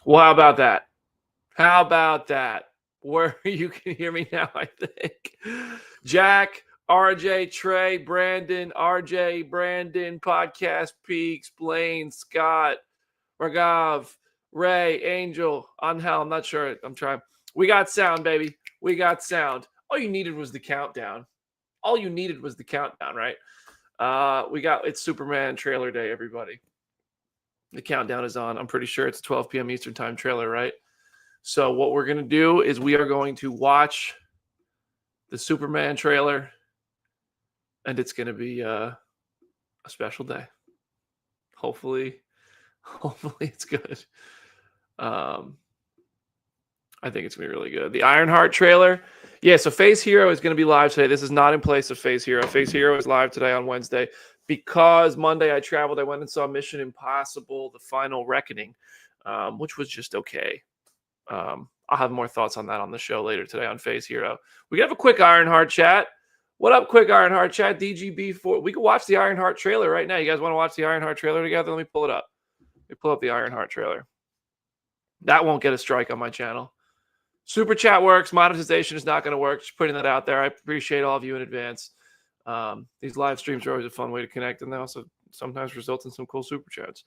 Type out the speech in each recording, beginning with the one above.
Well, how about that? How about that? Where you can hear me now, I think. Jack, RJ, Trey, Brandon, RJ, Brandon, Podcast Peaks, Blaine, Scott, Ragav, Ray, Angel, Angel. I'm not sure. I'm trying. We got sound, baby. We got sound. All you needed was the countdown. All you needed was the countdown, right? It's Superman trailer day, everybody. The countdown is on. I'm pretty sure it's 12 p.m. Eastern time trailer, right? So what we're going to do is we are going to watch the Superman trailer, and it's going to be a special day. Hopefully it's good. I think it's going to be really good. The Ironheart trailer. Yeah, so Phase Hero is going to be live today. This is not in place of Phase Hero. Phase Hero is live today on Wednesday. Because Monday I traveled, I went and saw Mission Impossible, The Final Reckoning, which was just okay. I'll have more thoughts on that on the show later today on Phase Hero. We have a quick Ironheart chat. What up, quick Ironheart chat? DGB4. We can watch the Ironheart trailer right now. You guys want to watch the Ironheart trailer together? Let me pull it up. Let me pull up the Ironheart trailer. That won't get a strike on my channel. Super chat works. Monetization is not going to work. Just putting that out there. I appreciate all of you in advance. These live streams are always a fun way to connect, and they also sometimes result in some cool super chats.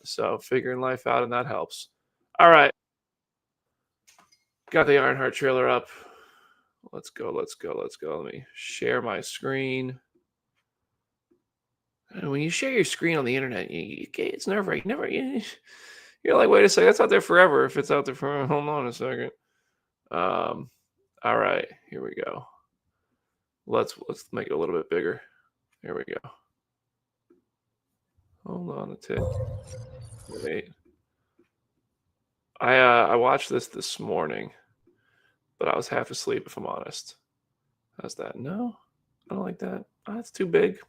So figuring life out, and that helps. All right. Got the Ironheart trailer up. Let's go. Let me share my screen. And when you share your screen on the internet, it's nerve-wracking. You're like, wait a second, that's out there forever. If it's out there forever, hold on a second. All right, here we go. Let's make it a little bit bigger. Here we go. Hold on a tick. Wait. I watched this morning, but I was half asleep, if I'm honest. How's that? No, I don't like that. Oh, that's too big.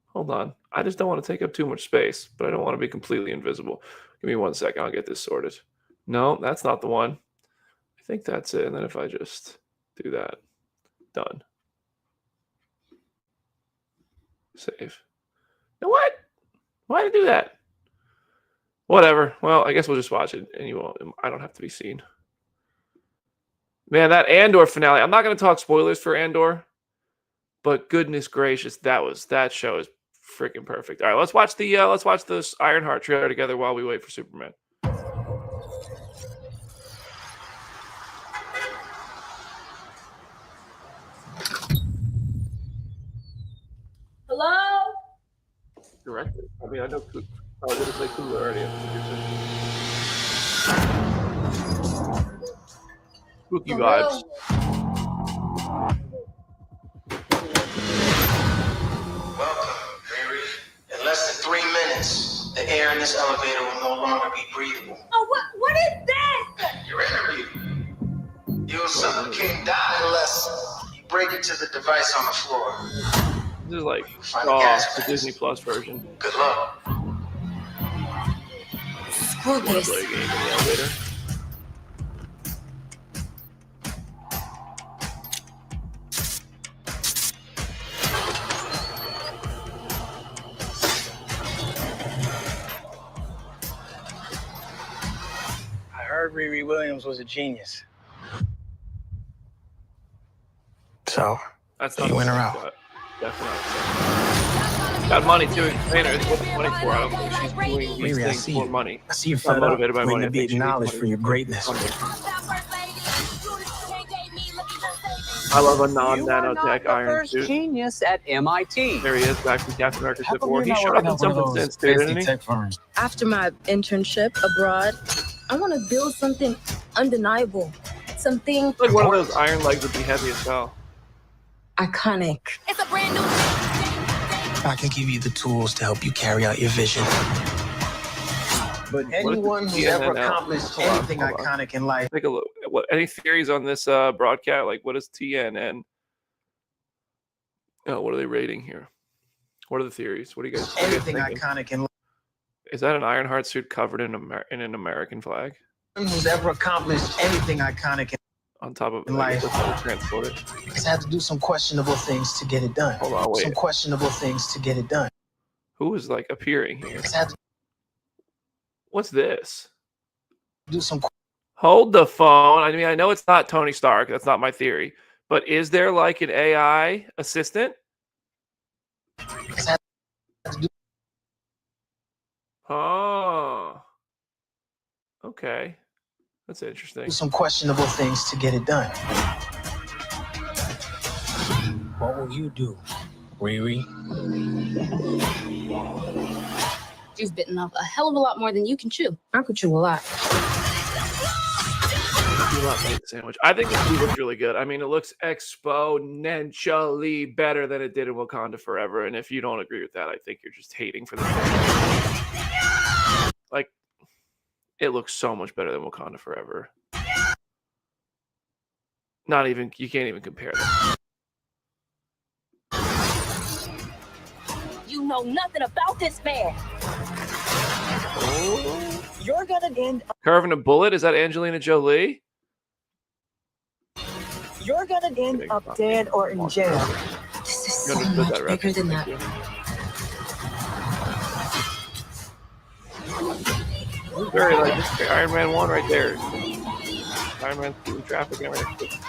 Hold on. I just don't want to take up too much space, but I don't want to be completely invisible. Give me 1 second. I'll get this sorted. No, that's not the one. I think that's it. And then if I just do that, done. Save. You know what? Why did I do that? Whatever. Well, I guess we'll just watch it, and I don't have to be seen. Man, that Andor finale. I'm not going to talk spoilers for Andor, but goodness gracious, that show is freaking perfect. All right, let's watch this Ironheart trailer together while we wait for Superman. Hello? Directed. I mean, I know. I was going to say cool already. Spooky vibes. Welcome, Mary. In less than 3 minutes, the air in this elevator will no longer be breathable. Oh, what is that? Your interview. Your son can't die unless you break into the device on the floor. This is like the Disney Plus version. Good luck. Screw this. Play a game in the elevator. I heard Riri Williams was a genius. So, That's you win her out. Definitely. Got money too. Trainer. What's money for? I don't think she's doing these things for money. I see you're Not fed up motivated by waiting money. to be acknowledged for your greatness. I love a non-nanotech iron suit. Genius at MIT. There he is, back from Captain America Civil War. He showed up in something since, didn't he? After my internship abroad, I want to build something undeniable. Something Like one of those iron legs would be heavy as hell. iconic. It's a brand new I can give you the tools to help you carry out your vision. But anyone who's ever accomplished anything iconic in life. Take a look. Any theories on this broadcast? Like, what is TNN? Oh, what are they rating here? What are the theories? What do you guys? Anything iconic in life. Is that an Ironheart suit covered in an American flag? Who's ever accomplished anything iconic On top of life. Transport it. has had to do some questionable things to get it done. Hold on, wait. Some questionable things to get it done. Who is like appearing here? It's had to What's this? do some. Hold the phone. I mean, I know it's not Tony Stark. That's not my theory. But is there like an AI assistant? Oh. Okay. That's interesting. Do some questionable things to get it done. What will you do, Riri? You've bitten off a hell of a lot more than you can chew. I could chew a lot. You love meat sandwich. I think this movie looks really good. I mean, it looks exponentially better than it did in Wakanda Forever. And if you don't agree with that, I think you're just hating for the like. It looks so much better than Wakanda Forever. Not even you can't even compare them. You know nothing about this man. Oh. You're gonna end. Curving a bullet? Is that Angelina Jolie? You're gonna end up dead or in jail. This is You so understood much that, right? bigger than Thank that. you. Very like this is Iron Man 1 right there. Iron Man shooting traffic and everything.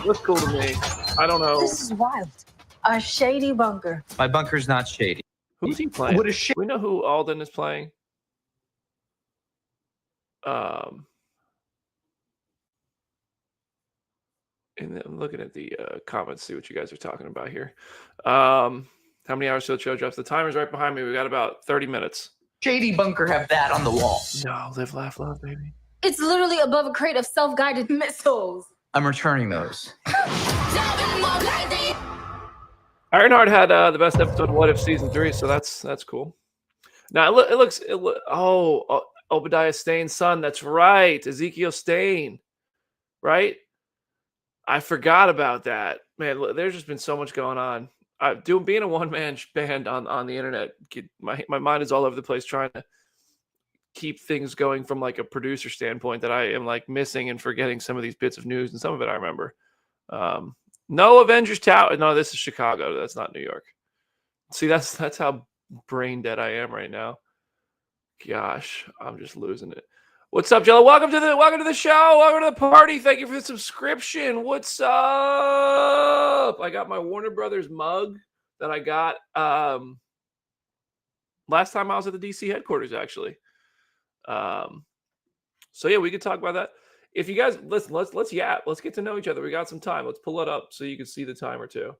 Looks cool to me. I don't know. This is wild. A shady bunker. My bunker's not shady. Who's he playing? What a shit. We know who Alden is playing. And I'm looking at the comments, see what you guys are talking about here. How many hours till the show drops? The timer's right behind me. We got about 30 minutes. Shady bunker have that on the wall. No, live, laugh, love, baby. It's literally above a crate of self-guided missiles. I'm returning those. Ironheart had the best episode of What If season 3, so that's cool. Now it looks. Obadiah Stane's son. That's right, Ezekiel Stane. Right. I forgot about that, man. There's just been so much going on. Being a one-man band on the internet, my mind is all over the place trying to keep things going from like a producer standpoint that I am like missing and forgetting some of these bits of news, and some of it I remember. No Avengers Tower. No, this is Chicago. That's not New York. See, that's how brain dead I am right now. Gosh, I'm just losing it. What's up, Jello? Welcome to the show. Welcome to the party. Thank you for the subscription. What's up? I got my Warner Brothers mug that I got last time I was at the DC headquarters, actually. So yeah, we could talk about that. If you guys listen, let's yap. Let's get to know each other. We got some time. Let's pull it up so you can see the timer too.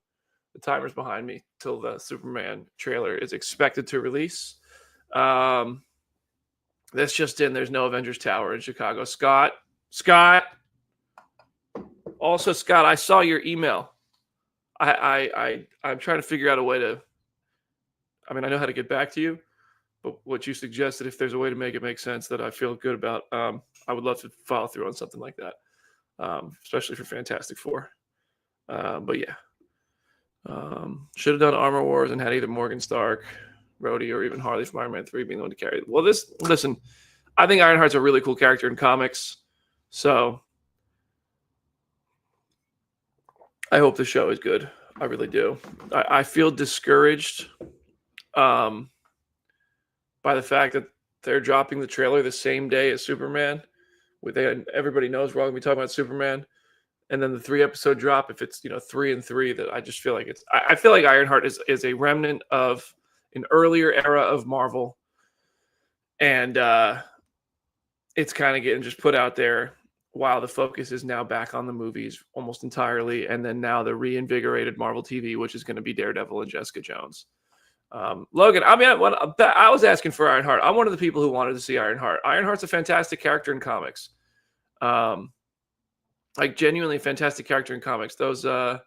The timer's behind me till the Superman trailer is expected to release. That's just in. There's no Avengers Tower in Chicago. Scott. Also, Scott, I saw your email. I'm trying to figure out a way to. I mean, I know how to get back to you, but what you suggested, if there's a way to make it make sense that I feel good about, I would love to follow through on something like that, especially for Fantastic Four. But yeah, should have done Armor Wars and had either Morgan Stark, Rhodey, or even Harley from Iron Man 3 being the one to carry it. Well, listen, I think Ironheart's a really cool character in comics, so I hope the show is good. I really do. I feel discouraged by the fact that they're dropping the trailer the same day as Superman. Everybody knows we're all going to be talking about Superman. And then the 3-episode drop, if it's 3 and 3, that I just feel like I feel like Ironheart is a remnant of an earlier era of Marvel, and it's kind of getting just put out there while the focus is now back on the movies almost entirely, and then now the reinvigorated Marvel TV, which is going to be Daredevil and Jessica Jones. Logan, I mean, I was asking for Ironheart. I'm one of the people who wanted to see Ironheart. Ironheart's a fantastic character in comics. Like genuinely fantastic character in comics. Those that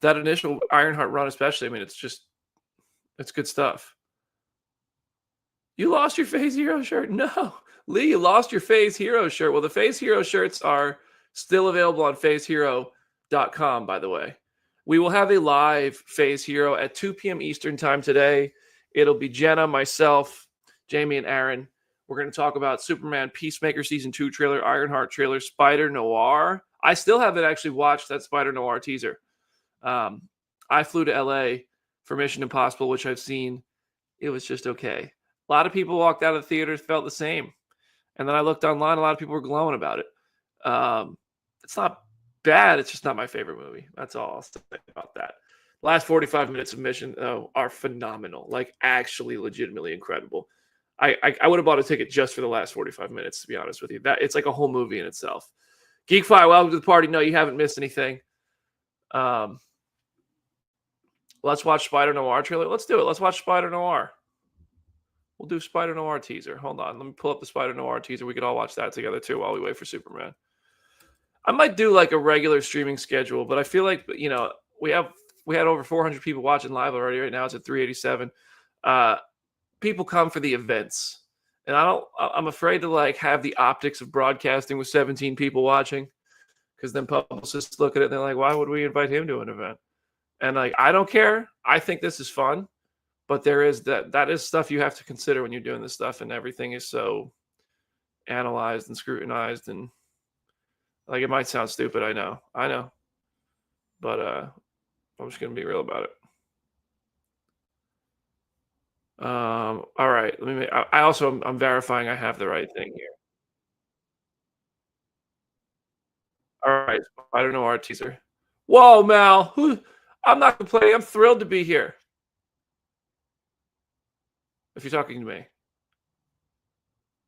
initial Ironheart run, especially, I mean, it's good stuff. You lost your Phase Hero shirt? No. Lee, you lost your Phase Hero shirt. Well, the Phase Hero shirts are still available on phasehero.com, by the way. We will have a live Phase Hero at 2 p.m. Eastern time today. It'll be Jenna, myself, Jamie, and Aaron. We're going to talk about Superman Peacemaker Season 2 trailer, Ironheart trailer, Spider Noir. I still haven't actually watched that Spider Noir teaser. I flew to LA for Mission Impossible, which I've seen. It was just okay. A lot of people walked out of the theaters, felt the same. And then I looked online, a lot of people were glowing about it. It's not bad. It's just not my favorite movie. That's all I'll say about that. Last 45 minutes of Mission, though, are phenomenal. Like, actually legitimately incredible. I would have bought a ticket just for the last 45 minutes, to be honest with you. That it's like a whole movie in itself. Geekfly, welcome to the party. No, you haven't missed anything. Let's watch Spider Noir trailer. Let's do it. Let's watch Spider Noir. We'll do Spider Noir teaser. Hold on. Let me pull up the Spider Noir teaser. We could all watch that together, too, while we wait for Superman. I might do like a regular streaming schedule, but I feel like, you know, we had over 400 people watching live already. Right now it's at 387. People come for the events, and I'm afraid to like have the optics of broadcasting with 17 people watching, because then publicists look at it and they're like, why would we invite him to an event? And like, I don't care. I think this is fun, but there is that is stuff you have to consider when you're doing this stuff, and everything is so analyzed and scrutinized, and like, it might sound stupid. I know, but I'm just gonna be real about it. All right. I'm verifying I have the right thing here. All right. I don't know our teaser. Whoa, Mal. I'm not complaining. I'm thrilled to be here. If you're talking to me.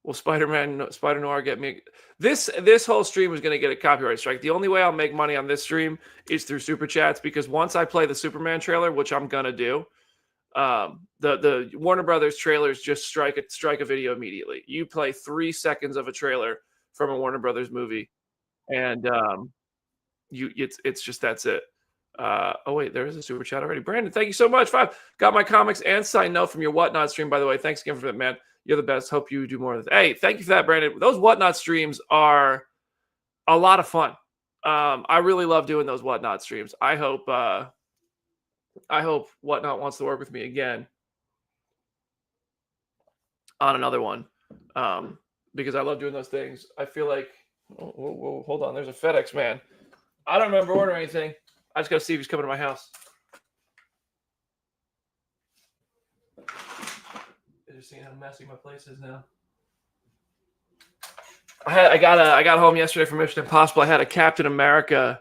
Will Spider Noir get me? This whole stream is going to get a copyright strike. The only way I'll make money on this stream is through super chats, because once I play the Superman trailer, which I'm gonna do, the Warner Brothers trailers just strike a video immediately. You play 3 seconds of a trailer from a Warner Brothers movie, and it's just, that's it. Oh wait, there is a super chat already. Brandon, thank you so much. 5 got my comics and signed note from your Whatnot stream, by the way. Thanks again for that, man. You're the best. Hope you do more of this. Hey, thank you for that, Brandon. Those Whatnot streams are a lot of fun. I really love doing those Whatnot streams. I hope Whatnot wants to work with me again on another one, because I love doing those things. I feel like, whoa, hold on. There's a FedEx man. I don't remember ordering anything. I just got to see if he's coming to my house. You're seeing how messy my place is now. I got home yesterday from Mission Impossible. I had a Captain America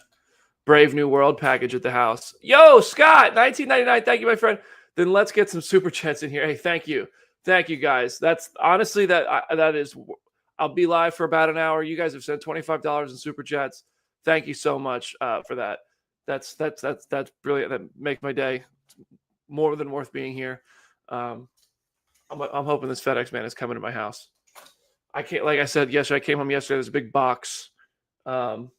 Brave New World package at the house. Yo, Scott, 1999. Thank you, my friend. Then let's get some super chats in here. Hey, thank you guys. That's honestly that is. I'll be live for about an hour. You guys have sent $25 in super chats. Thank you so much for that. That's brilliant. That makes my day. It's more than worth being here. I'm hoping this FedEx man is coming to my house. I can't, like I said yesterday, I came home yesterday. There's a big box. And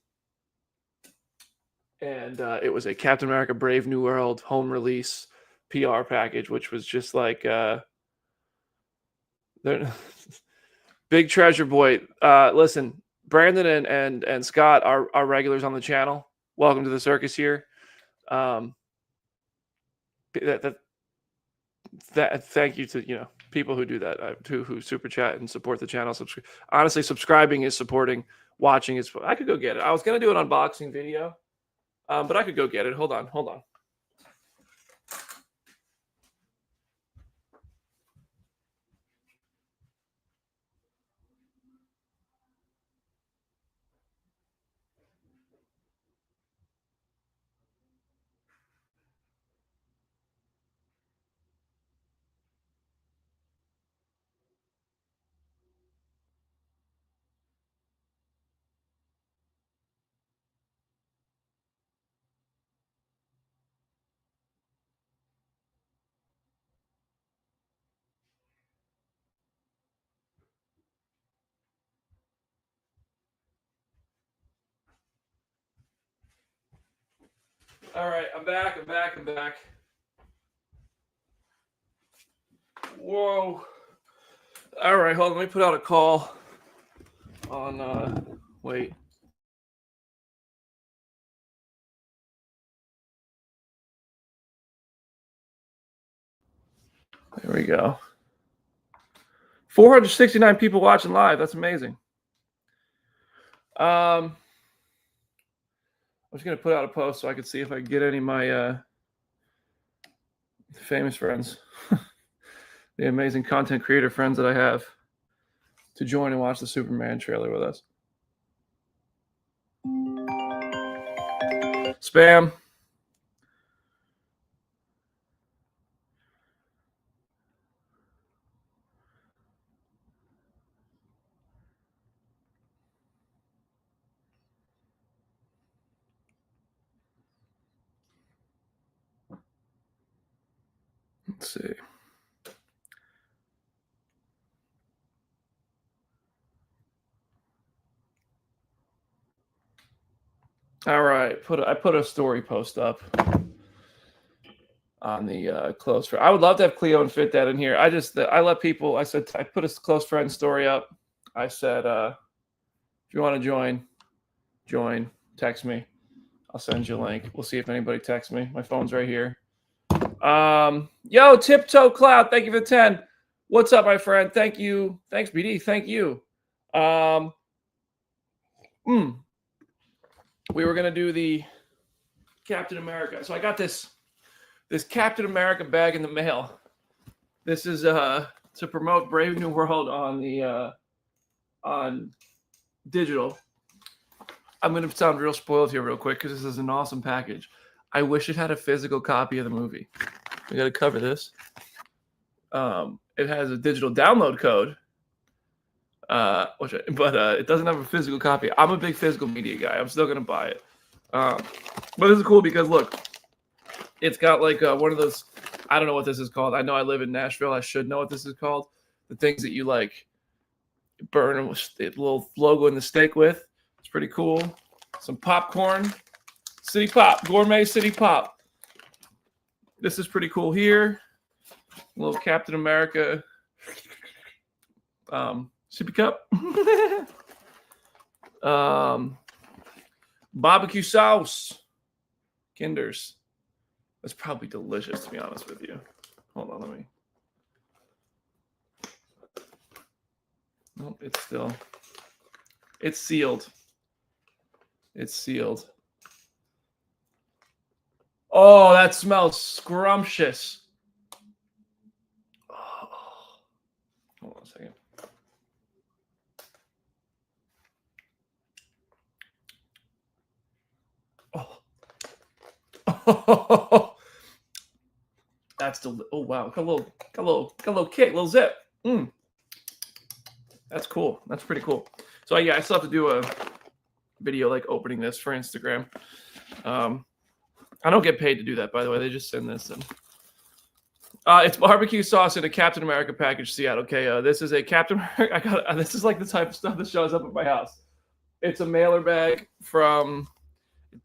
it was a Captain America Brave New World home release PR package, which was just like big treasure boy. Listen, Brandon and Scott are regulars on the channel. Welcome to the circus here. Thank you to people who do that, who super chat and support the channel. Honestly, subscribing is supporting. Watching is. I could go get it. I was gonna do an unboxing video, but I could go get it. Hold on. All right, I'm back. Whoa. All right, hold on. Let me put out a call on, wait. There we go. 469 people watching live. That's amazing. I'm just going to put out a post so I can see if I can get any of my famous friends, the amazing content creator friends that I have. to join and watch the Superman trailer with us. Spam. Let's see. All right, I put a story post up on the close friend. I would love to have Cleo and Fit Dad in here. I let people. I said I put a close friend story up. I said if you want to join. Text me. I'll send you a link. We'll see if anybody texts me. My phone's right here. Yo, Tiptoe Cloud, thank you for the 10. What's up, my friend? Thank you. Thanks, BD. Thank you. We were gonna do the Captain America. So I got this Captain America bag in the mail. This is to promote Brave New World on the on digital. I'm gonna sound real spoiled here real quick because this is an awesome package. I wish it had a physical copy of the movie. We gotta cover this. It has a digital download code. But it doesn't have a physical copy. I'm a big physical media guy. I'm still gonna buy it. But this is cool because look, it's got like one of those. I don't know what this is called. I know I live in Nashville. I should know what this is called. The things that you like burn with the little logo in the steak with. It's pretty cool. Some popcorn, City Pop, Gourmet City Pop. This is pretty cool here. A little Captain America. Sippy cup. Barbecue sauce. Kinders. That's probably delicious, to be honest with you. Hold on, let me. Nope, it's sealed. It's sealed. Oh, that smells scrumptious. Oh. Hold on a second. Oh, that's oh wow! Got a little kick, little zip. That's cool. That's pretty cool. So yeah, I still have to do a video like opening this for Instagram. I don't get paid to do that, by the way. They just send this in. It's barbecue sauce in a Captain America package. Seattle. Okay, this is a Captain America. This is like the type of stuff that shows up at my house. It's a mailer bag from.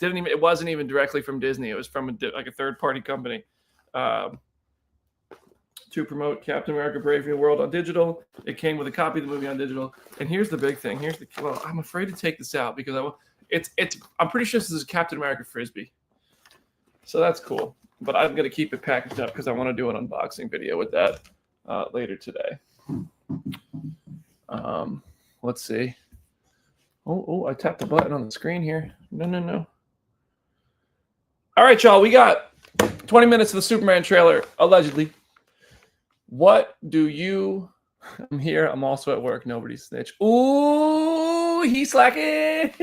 It wasn't even directly from Disney. It was from a third-party company to promote Captain America: Brave New World on digital. It came with a copy of the movie on digital. And here's the big thing. Well, I'm afraid to take this out because I'm pretty sure this is Captain America Frisbee. So that's cool. But I'm gonna keep it packaged up because I want to do an unboxing video with that later today. Let's see. Oh! I tapped the button on the screen here. No. All right, y'all. We got 20 minutes of the Superman trailer, allegedly. What do you... I'm here. I'm also at work. Nobody snitch. Ooh, he's slacking.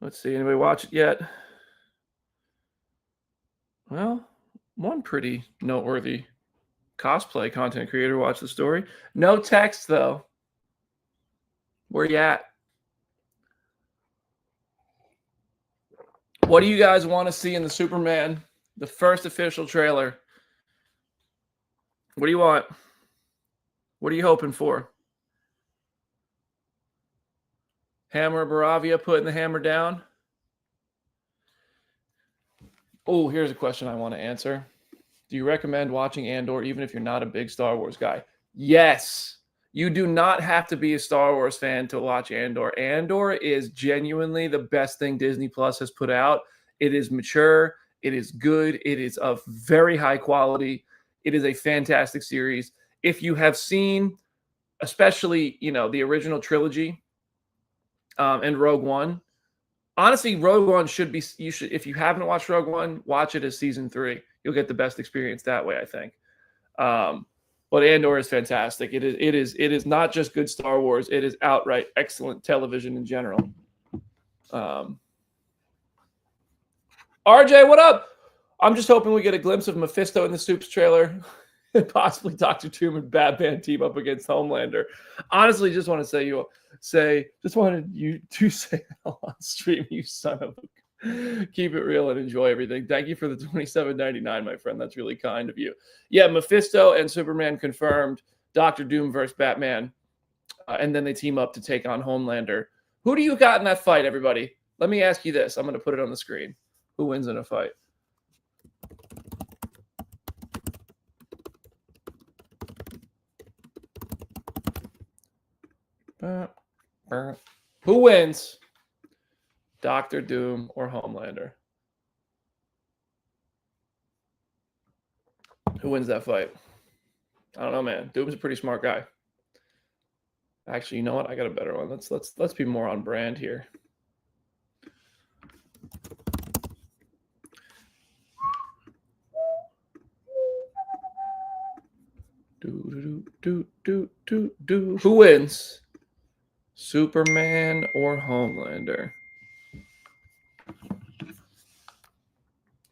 Let's see. Anybody watch it yet? Well, one pretty noteworthy cosplay content creator watched the story. No text, though. Where you at? What do you guys want to see in the Superman, the first official trailer? What do you want? What are you hoping for? Hammer Baravia putting the hammer down? Oh, here's a question I want to answer. Do you recommend watching Andor even if you're not a big Star Wars guy? Yes. You do not have to be a Star Wars fan to watch Andor. Andor is genuinely the best thing Disney Plus has put out. It is mature. It is good. It is of very high quality. It is a fantastic series. If you have seen, especially, the original trilogy and Rogue One, honestly, Rogue One should be, if you haven't watched Rogue One, watch it as season 3. You'll get the best experience that way, I think. But Andor is fantastic. It is not just good Star Wars. It is outright excellent television in general. RJ, what up? I'm just hoping we get a glimpse of Mephisto in the Soups trailer. And possibly Dr. Doom and Batman team up against Homelander. Honestly, just want to just wanted you to say on stream, you son of a... Keep it real and enjoy everything. Thank you for the $27.99, my friend. That's really kind of you. Yeah, Mephisto and Superman confirmed. Dr. Doom versus Batman. And then they team up to take on Homelander. Who do you got in that fight, everybody? Let me ask you this. I'm going to put it on the screen. Who wins in a fight? Who wins? Dr. Doom or Homelander? Who wins that fight? I don't know, man. Doom's a pretty smart guy. Actually, you know what? I got a better one. Let's be more on brand here. Who wins? Superman or Homelander?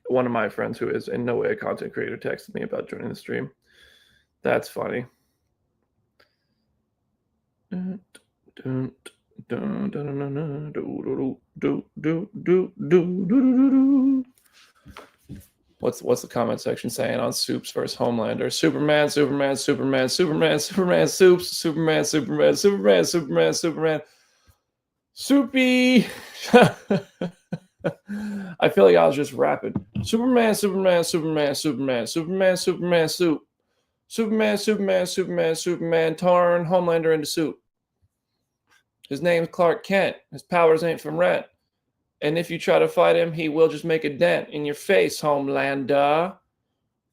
One of my friends who is in no way a content creator texted me about joining the stream. That's funny. What's the comment section saying on Soups versus Homelander? Superman, Superman, Superman, Superman, Superman, Soups, Superman, Superman, Superman, Superman, Superman, Soupy. I feel like I was just rapping. Superman, Superman, Superman, Superman, Superman, Superman, Soup. Superman, Superman, Superman, Superman, turn Homelander into soup. His name's Clark Kent. His powers ain't from rent. And if you try to fight him, he will just make a dent in your face, Homelander.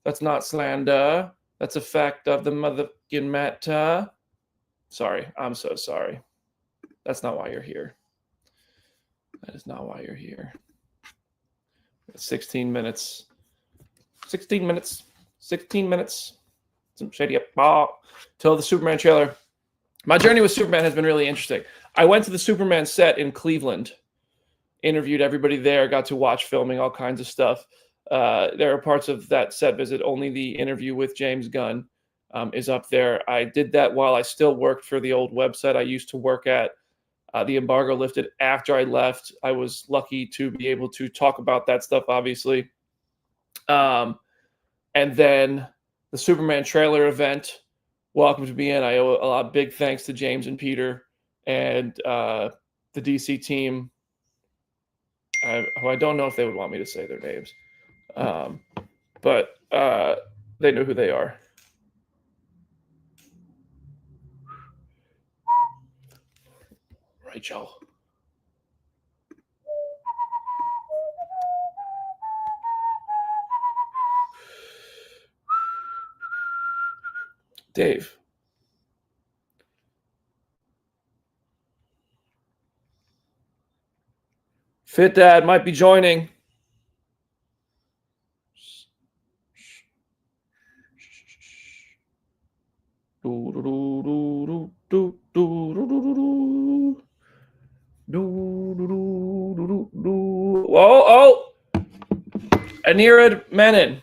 That's not slander. That's a fact of the motherfucking matter. Sorry. I'm so sorry. That's not why you're here. That is not why you're here. 16 minutes. 16 minutes. 16 minutes. Some shady up till the Superman trailer. My journey with Superman has been really interesting. I went to the Superman set in Cleveland, interviewed everybody there, got to watch filming, all kinds of stuff. There are parts of that set visit. Only the interview with James Gunn is up there. I did that while I still worked for the old website I used to work at. The embargo lifted after I left. I was lucky to be able to talk about that stuff, obviously. And then the Superman trailer event, welcome to me in. I owe a lot of big thanks to James and Peter and the DC team. I don't know if they would want me to say their names, but they know who they are. Right, Joe. Dave. Fit Dad might be joining. Whoa, oh! Anirudh Menon.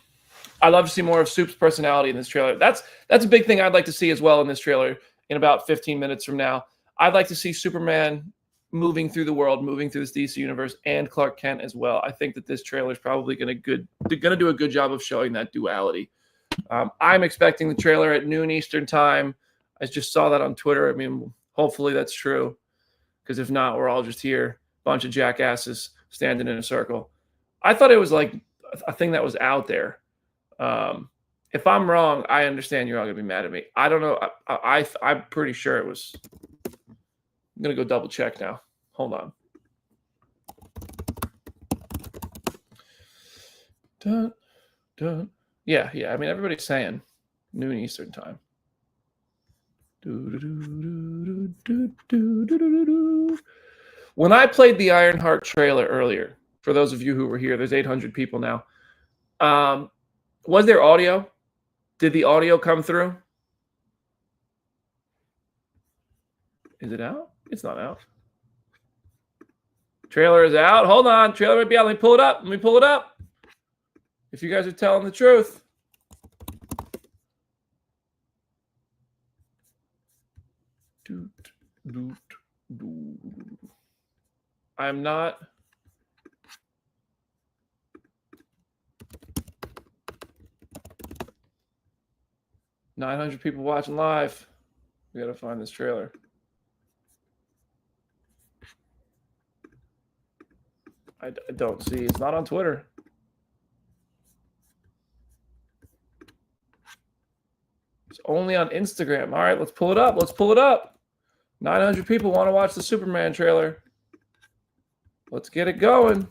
I love to see more of Soup's personality in this trailer. That's a big thing I'd like to see as well in this trailer in about 15 minutes from now. I'd like to see Superman moving through the world, moving through this DC universe, and Clark Kent as well. I think that this trailer is probably going to do a good job of showing that duality. I'm expecting the trailer at noon Eastern time. I just saw that on Twitter. I mean, hopefully that's true, because if not, we're all just here, a bunch of jackasses standing in a circle. I thought it was like a thing that was out there. If I'm wrong, I understand you're all going to be mad at me. I don't know. I'm pretty sure it was. I'm going to go double check now. Hold on. Dun, dun. Yeah. I mean, everybody's saying noon Eastern time. When I played the Ironheart trailer earlier, for those of you who were here, there's 800 people now. Was there audio? Did the audio come through? Is it out? It's not out. Trailer is out. Hold on. Trailer might be out. Let me pull it up. Let me pull it up. If you guys are telling the truth. I'm not. $900 people watching live. We got to find this trailer. I don't see. It's not on Twitter. It's only on Instagram. All right, let's pull it up. Let's pull it up. 900 people want to watch the Superman trailer. Let's get it going.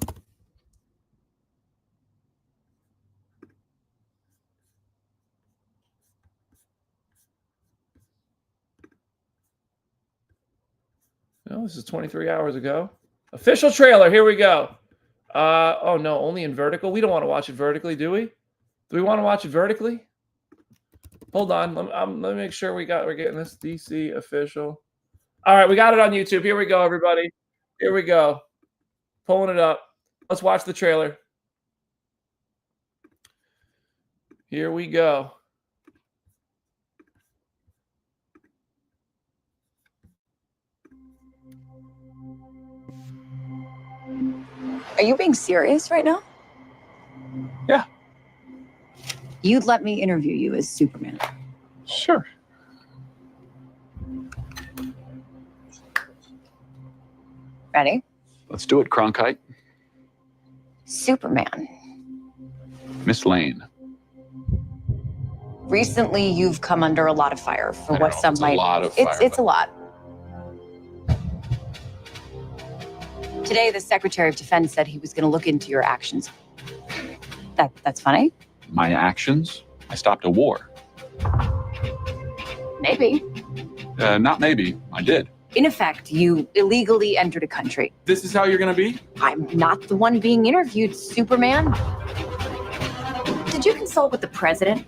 No, this is 23 hours ago. Official trailer. Here we go. Oh, no, only in vertical. We don't want to watch it vertically, do we? Do we want to watch it vertically? Hold on. Let me make sure we're getting this DC official. All right, we got it on YouTube. Here we go, everybody. Here we go. Pulling it up. Let's watch the trailer. Here we go. Are you being serious right now? Yeah. You'd let me interview you as Superman. Sure. Ready? Let's do it, Cronkite. Superman. Miss Lane. Recently, you've come under a lot of fire for what some might. A lot of fire. It's a lot. Today, the Secretary of Defense said he was going to look into your actions. That's funny? My actions? I stopped a war. Maybe. Not maybe. I did. In effect, you illegally entered a country. This is how you're going to be? I'm not the one being interviewed, Superman. Did you consult with the president?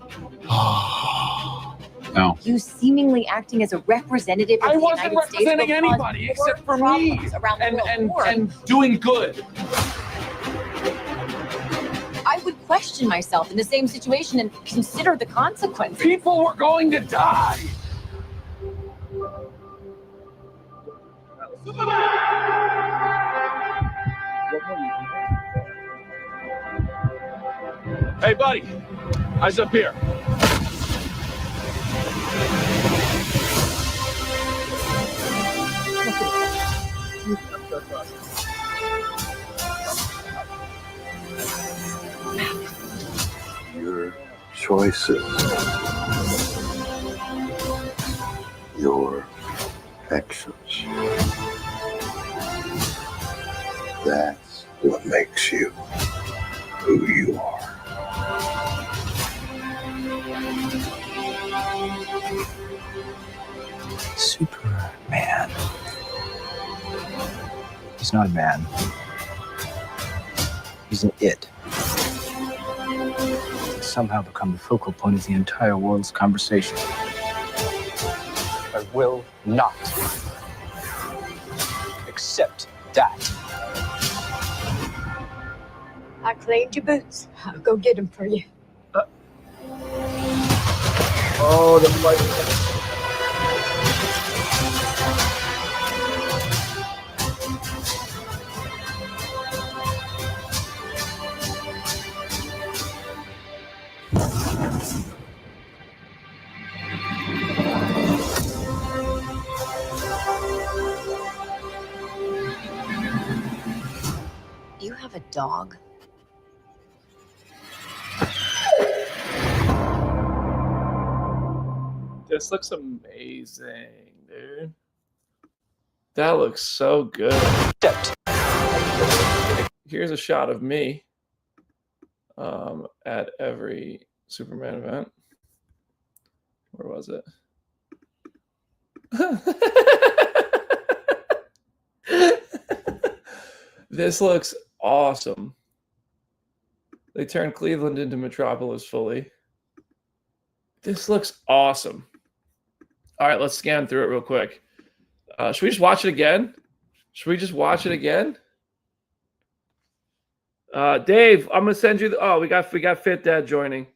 No. You seemingly acting as a representative of I the wasn't United States representing will cause anybody more except for me problems around the world. and doing good. I would question myself in the same situation and consider the consequences. People were going to die. Hey, buddy. Eyes up here. Your choices, your actions. That's what makes you who you are. Superman. He's not a man. He's an it. He's somehow become the focal point of the entire world's conversation. I will not accept that. I cleaned your boots. I'll go get them for you. Oh, the light. You have a dog? This looks amazing, dude. That looks so good. Here's a shot of me at every Superman event. Where was it? This looks awesome. They turned Cleveland into Metropolis fully. This looks awesome. All right, let's scan through it real quick. Should we just watch it again? Dave, I'm gonna send you the. Oh, we got Fit Dad joining.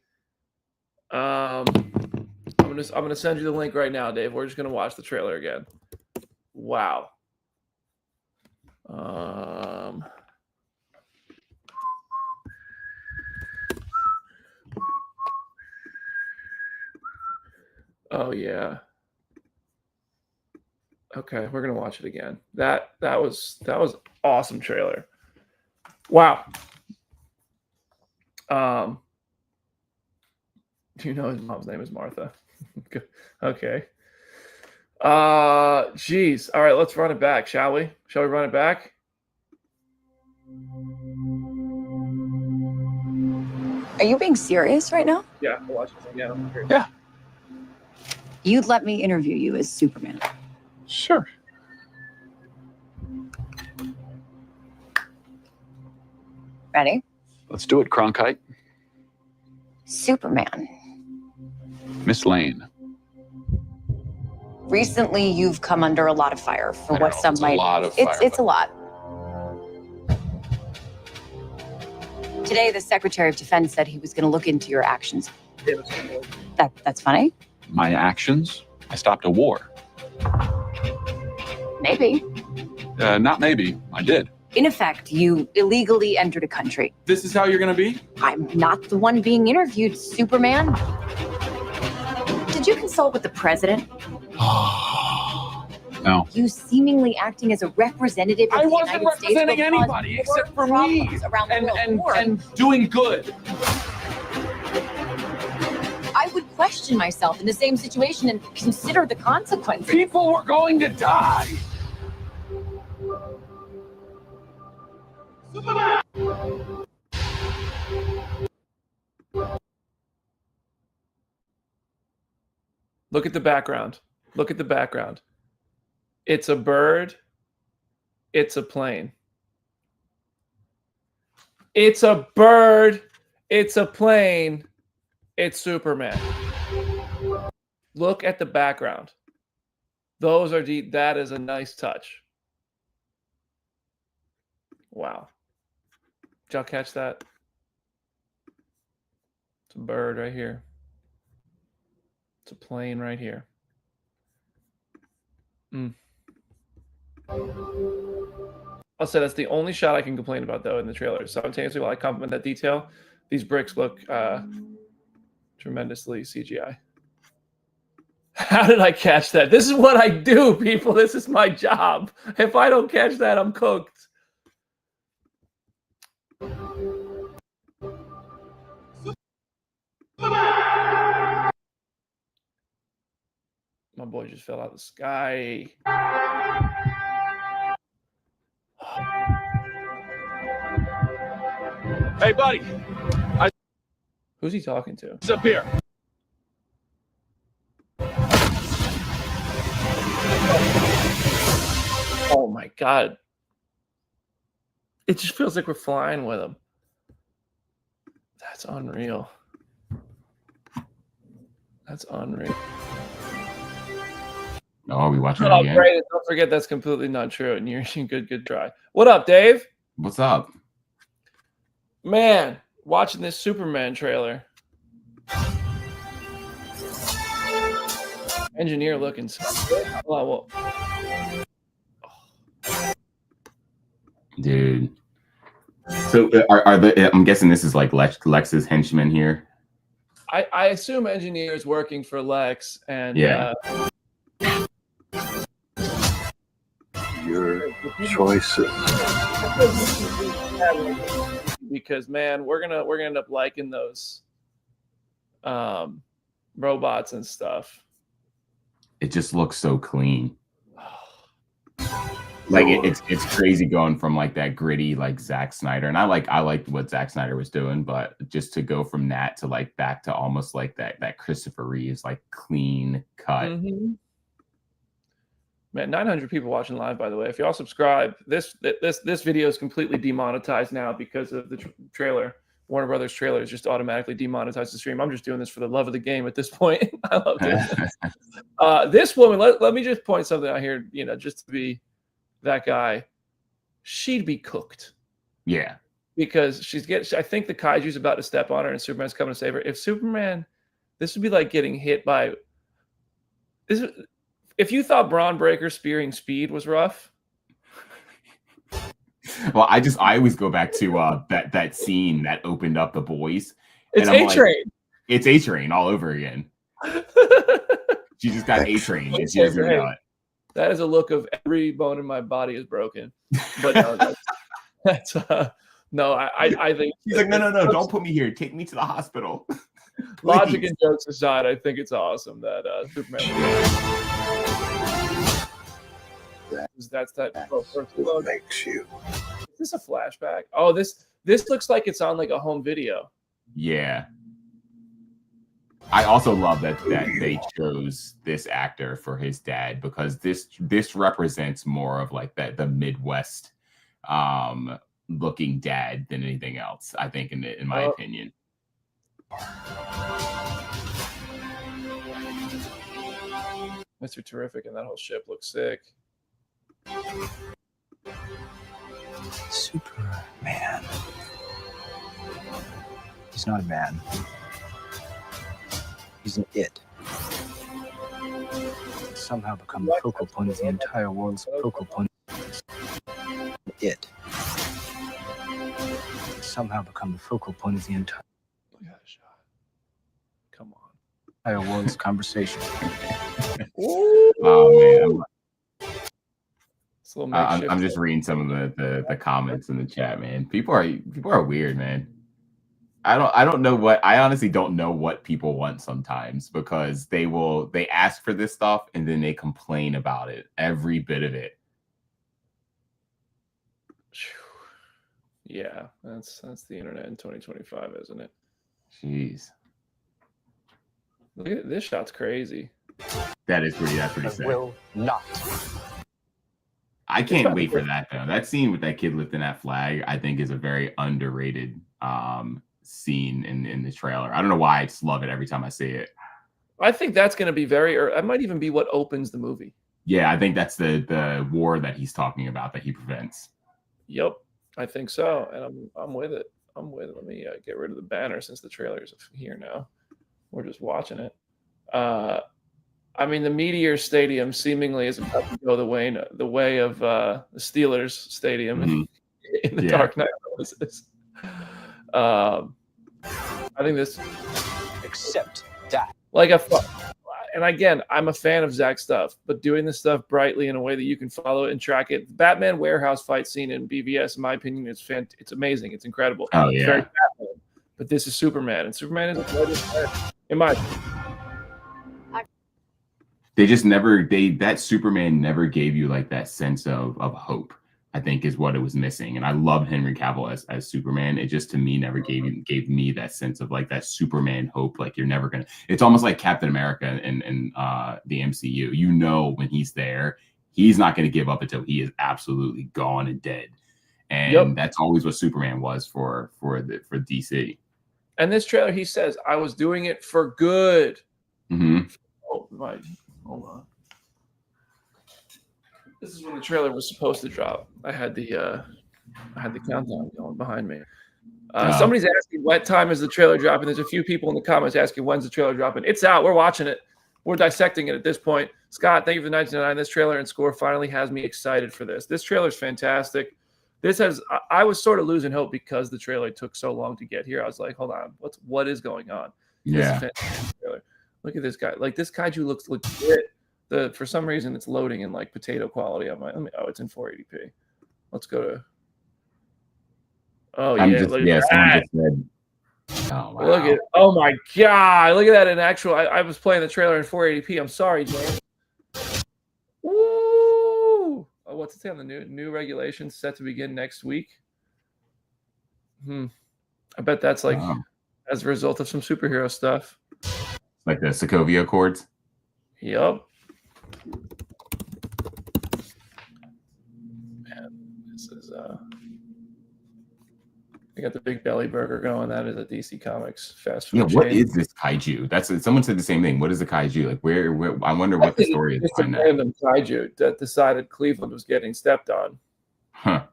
I'm gonna send you the link right now, Dave. We're just gonna watch the trailer again. Wow. Oh yeah. Okay, we're gonna watch it again. That was awesome trailer. Wow. Do you know his mom's name is Martha? Okay. Geez. All right, let's run it back, shall we? Shall we run it back? Are you being serious right now? Yeah, we'll watch it again. Yeah. You'd let me interview you as Superman. Sure. Ready? Let's do it, Cronkite. Superman. Miss Lane. Recently, you've come under a lot of fire for what some might. A lot of fire. It's a lot. Today, the Secretary of Defense said he was going to look into your actions. That's funny. My actions? I stopped a war. Maybe. Not maybe. I did. In effect, you illegally entered a country. This is how you're gonna be? I'm not the one being interviewed, Superman. Did you consult with the president? No. You seemingly acting as a representative of I the wasn't United States representing will cause anybody more except for me. problems around the world. And doing good. I would question myself in the same situation and consider the consequences. People were going to die. Look at the background. Look at the background. It's a bird. It's a plane. It's a bird. It's a plane. It's Superman. Look at the background. Those are deep. That is a nice touch. Wow. Did y'all catch that? It's a bird right here. It's a plane right here. I'll say that's the only shot I can complain about, though, in the trailer. Simultaneously, while I compliment that detail, these bricks look tremendously CGI. How did I catch that? This is what I do, people. This is my job. If I don't catch that, I'm cooked. My boy just fell out of the sky. Hey, buddy. Who's he talking to? It's up here. Oh my God. It just feels like we're flying with him. That's unreal. That's unreal. Oh, we watching it Oh, again? great. Don't forget that's completely not true. And you're good try. What up, Dave? What's up? Man, watching this Superman trailer. Engineer looking so good. Well, Dude. So are the? I'm guessing this is like Lex's henchmen here. I assume engineers working for Lex and Yeah. Your choices. Because man, we're gonna end up liking those robots and stuff. It just looks so clean. Like it's crazy going from like that gritty like Zack Snyder, and I liked what Zack Snyder was doing, but just to go from that to like back to almost like that Christopher Reeves like clean cut. Mm-hmm. Man, 900 people watching live, by the way. If y'all subscribe, this video is completely demonetized now because of the trailer. Warner Brothers trailers just automatically demonetize the stream. I'm just doing this for the love of the game at this point. I love doing this. This woman, let me just point something out here, just to be that guy. She'd be cooked. Yeah. Because I think the kaiju's about to step on her and Superman's coming to save her. If Superman, this would be like getting hit by this. If you thought Braun Breaker spearing Speed was rough. Well, I always go back to that scene that opened up The Boys. It's A-Train. It's A-Train all over again. She just got A-Train and she doesn't know it. That is a look of every bone in my body is broken. But no, that's no, I think he's like, no, don't put me here. Take me to the hospital. Logic and jokes aside, I think it's awesome that Superman. That's that. What makes you? Is this a flashback? Oh, this looks like it's on like a home video. Yeah. I also love that they chose this actor for his dad, because this represents more of like the Midwest looking dad than anything else, I think, in my opinion. Mr. Terrific and that whole ship looks sick. Superman. He's not a man. He's an it. Somehow become the focal point of the entire world's focal point. It. Somehow become the focal point of the entire. Look at that shot. Come on. Entire world's conversation. Oh man. I'm I'm just reading some of the comments in the chat, man. People are weird, man. I honestly don't know what people want sometimes, because they ask for this stuff and then they complain about it, every bit of it. Yeah, that's the internet in 2025, isn't it? Jeez. Look at this shot's crazy. That's pretty sick. Will not. I can't wait for that though. That scene with that kid lifting that flag, I think, is a very underrated scene in the trailer. I don't know why, I just love it every time I see it. I think that's going to be that might even be what opens the movie. Yeah, I think that's the war that he's talking about that he prevents. Yep, I think so, and I'm with it. Let me get rid of the banner since the trailer's here now. We're just watching it. I mean, the Meteor Stadium seemingly is about to go the way of the Steelers Stadium in the Dark Knight Rises. I think this, Except that. And again, I'm a fan of Zach's stuff, but doing this stuff brightly in a way that you can follow it and track it. Batman warehouse fight scene in BVS, in my opinion, it's amazing. It's incredible. Oh It's yeah. very Batman, but this is Superman, and Superman is in my opinion. That Superman never gave you like that sense of hope, I think, is what it was missing. And I love Henry Cavill as Superman. It just, to me, never gave me that sense of like that Superman hope. Like, you're never gonna. It's almost like Captain America in the MCU. You know, when he's there, he's not going to give up until he is absolutely gone and dead. And that's always what Superman was for DC. And this trailer, he says, "I was doing it for good." Mm-hmm. Oh my. Hold on. This is when the trailer was supposed to drop. I had the countdown going behind me. Somebody's asking what time is the trailer dropping. There's a few people in the comments asking when's the trailer dropping. It's out. We're watching it. We're dissecting it at this point. Scott, thank you for the 1999. This trailer and score finally has me excited for this. This trailer is fantastic. I was sort of losing hope because the trailer took so long to get here. I was like, hold on, what is going on? Yeah. This is a fantastic trailer. Look at this guy. Like, this kaiju looks legit. For some reason it's loading in like potato quality. I'm like, it's in 480p. Let's go to. Oh yeah, look at that. Oh, wow. Look at, oh my god, look at that in actual. I was playing the trailer in 480p. I'm sorry, James. Woo! Oh, what's it say on the new regulations set to begin next week? I bet that's like as a result of some superhero stuff. Like the Sokovia Accords. Yep. Man, this is They got the Big Belly Burger going. That is a DC Comics fast food chain. What is this kaiju? That's someone said the same thing. What is a kaiju? Like where I wonder what the story is behind that. Random kaiju that decided Cleveland was getting stepped on. Huh.